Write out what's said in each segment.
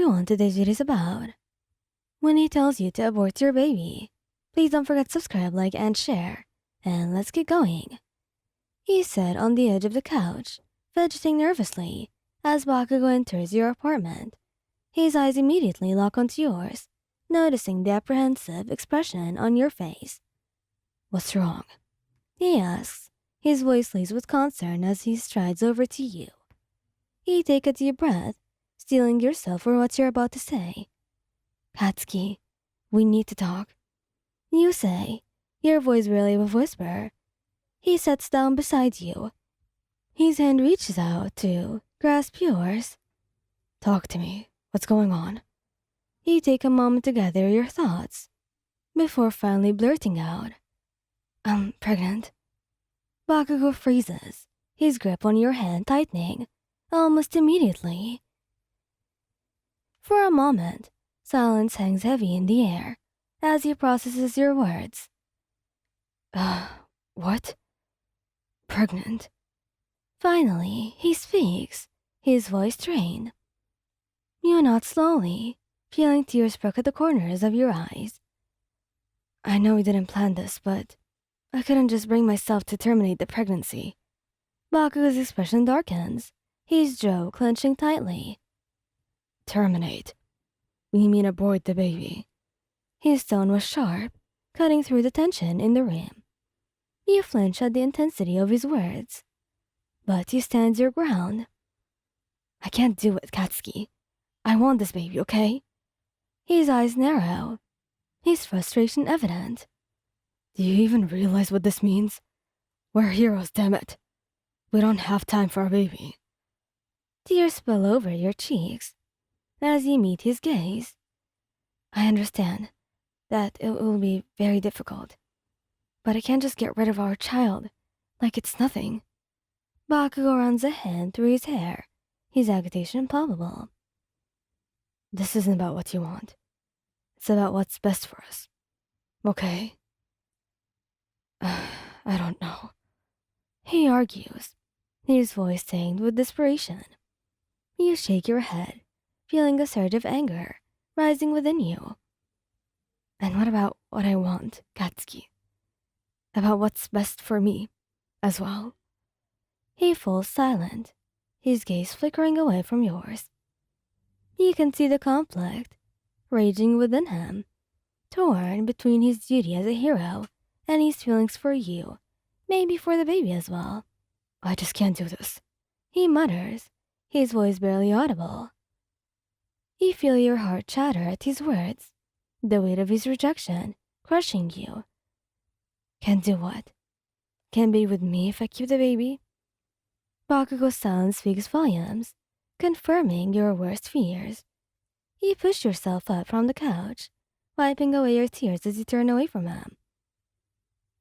everyone, today's video is about when he tells you to abort your baby. Please don't forget to subscribe, like, and share. And let's get going. He sat on the edge of the couch, fidgeting nervously as Bakugou enters your apartment. His eyes immediately lock onto yours, noticing the apprehensive expression on your face. "What's wrong?" he asks, his voice laced with concern as he strides over to you. You take a deep breath, steeling yourself for what you're about to say. "Katsuki, we need to talk," you say, your voice barely a whisper. He sits down beside you. His hand reaches out to grasp yours. "Talk to me. What's going on?" You take a moment to gather your thoughts before finally blurting out, "I'm pregnant." Bakugou freezes, his grip on your hand tightening almost immediately. For a moment, silence hangs heavy in the air as he processes your words. What? Pregnant?" Finally, he speaks, his voice strained. You nod slowly, feeling tears broke at the corners of your eyes. "I know we didn't plan this, but I couldn't just bring myself to terminate the pregnancy." Bakugou's expression darkens, his jaw clenching tightly. "Terminate? We mean abort the baby." His tone was sharp, cutting through the tension in the room. You flinch at the intensity of his words, but you stand your ground. "I can't do it, Katsuki. I want this baby, okay?" His eyes narrow, his frustration evident. "Do you even realize what this means? We're heroes, damn it. We don't have time for our baby." Tears spill over your cheeks as you meet his gaze. "I understand that it will be very difficult, but I can't just get rid of our child like it's nothing." Bakugou runs a hand through his hair, his agitation palpable. "This isn't about what you want. It's about what's best for us. Okay?" "I don't know," he argues, his voice tamed with desperation. You shake your head, feeling a surge of anger rising within you. "And what about what I want, Katsuki? About what's best for me, as well?" He falls silent, his gaze flickering away from yours. You can see the conflict raging within him, torn between his duty as a hero and his feelings for you, maybe for the baby as well. "I just can't do this," he mutters, his voice barely audible. You feel your heart shatter at his words, the weight of his rejection crushing you. "Can't do what? Can't be with me if I keep the baby?" Bakugou's silence speaks volumes, confirming your worst fears. You push yourself up from the couch, wiping away your tears as you turn away from him.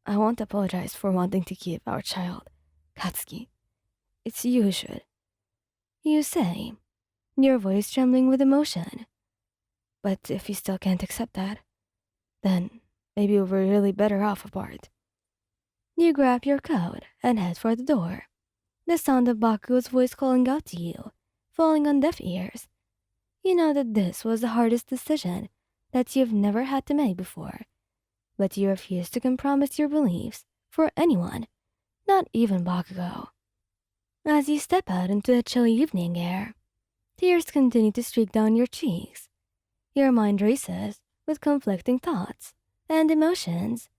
"I won't apologize for wanting to keep our child, Katsuki. It's you who should," you say, your voice trembling with emotion. "But if you still can't accept that, then maybe we're really better off apart." You grab your coat and head for the door, the sound of Bakugou's voice calling out to you, falling on deaf ears. You know that this was the hardest decision that you've never had to make before, but you refuse to compromise your beliefs for anyone, not even Bakugou. As you step out into the chilly evening air, tears continue to streak down your cheeks. Your mind races with conflicting thoughts and emotions.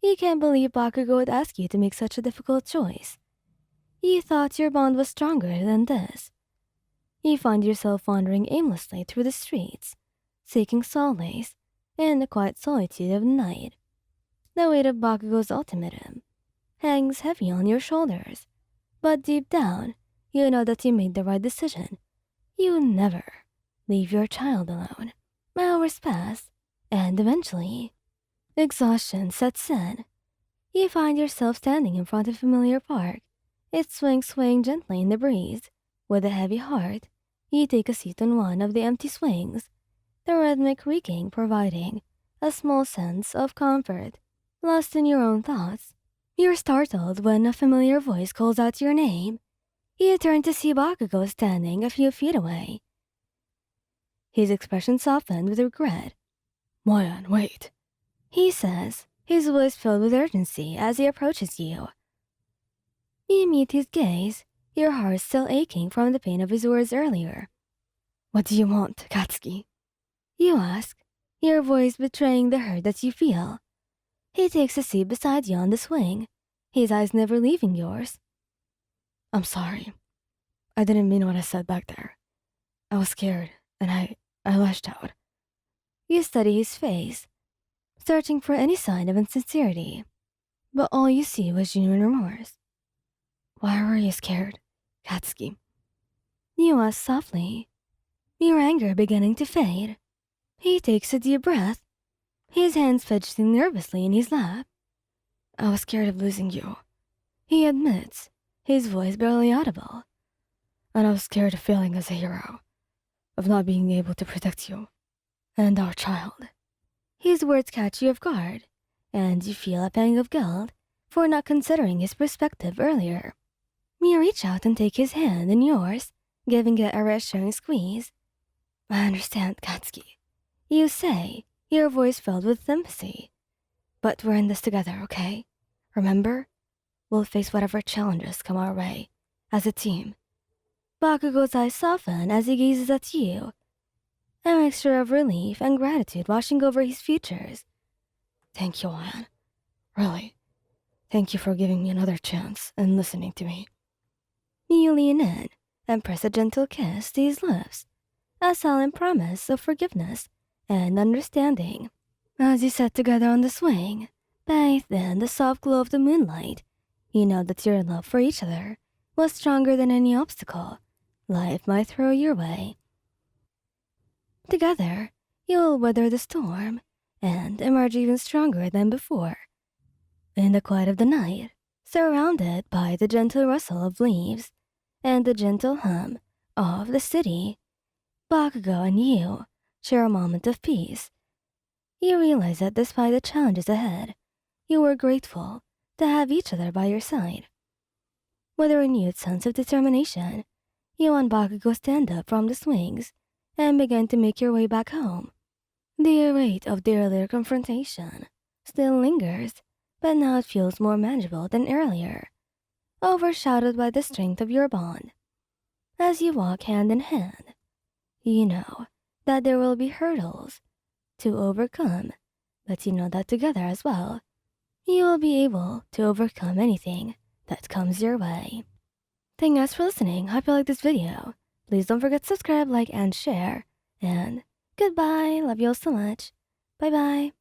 You can't believe Bakugou would ask you to make such a difficult choice. You thought your bond was stronger than this. You find yourself wandering aimlessly through the streets, seeking solace in the quiet solitude of the night. The weight of Bakugou's ultimatum hangs heavy on your shoulders, but deep down, you know that you made the right decision. You never leave your child alone. Hours pass, and eventually, exhaustion sets in. You find yourself standing in front of a familiar park, its swings swaying gently in the breeze. With a heavy heart, you take a seat on one of the empty swings, the rhythmic creaking providing a small sense of comfort. Lost in your own thoughts, you're startled when a familiar voice calls out your name. You turn to see Bakugou standing a few feet away. his expression softened with regret. Moyan, wait. He says, his voice filled with urgency as he approaches you. You meet his gaze, your heart still aching from the pain of his words earlier. What do you want, Katsuki? You ask, your voice betraying the hurt that you feel. He takes a seat beside you on the swing, his eyes never leaving yours. I'm sorry. I didn't mean what I said back there. I was scared, and I lashed out. You study his face, searching for any sign of insincerity, but all you see was genuine remorse. Why were you scared, Katsuki? You ask softly, your anger beginning to fade. He takes a deep breath, his hands fidgeting nervously in his lap. I was scared of losing you, he admits, his voice barely audible. And I was scared of failing as a hero, of not being able to protect you and our child. His words catch you off guard, and you feel a pang of guilt for not considering his perspective earlier. You reach out and take his hand in yours, giving it a reassuring squeeze. I understand, Katsuki. You say, your voice filled with sympathy. But we're in this together, okay? Remember? We'll face whatever challenges come our way, as a team. Bakugou's eyes soften as he gazes at you, a mixture of relief and gratitude washing over his features. Thank you, Ayan. Really. Thank you for giving me another chance and listening to me. You lean in and press a gentle kiss to his lips, a silent promise of forgiveness and understanding. As you sit together on the swing, bathed in the soft glow of the moonlight, you know that your love for each other was stronger than any obstacle life might throw your way. Together, you will weather the storm and emerge even stronger than before. In the quiet of the night, surrounded by the gentle rustle of leaves and the gentle hum of the city, Bakugou and you share a moment of peace. You realize that despite the challenges ahead, you were grateful to have each other by your side. With a renewed sense of determination, you and Bakugou stand up from the swings and begin to make your way back home. The rate of the earlier confrontation still lingers, but now it feels more manageable than earlier, overshadowed by the strength of your bond. As you walk hand in hand, you know that there will be hurdles to overcome, but you know that together as well, you will be able to overcome anything that comes your way. Thanks for listening. Hope you liked this video. Please don't forget to subscribe, like, and share. And goodbye. Love you all so much. Bye-bye.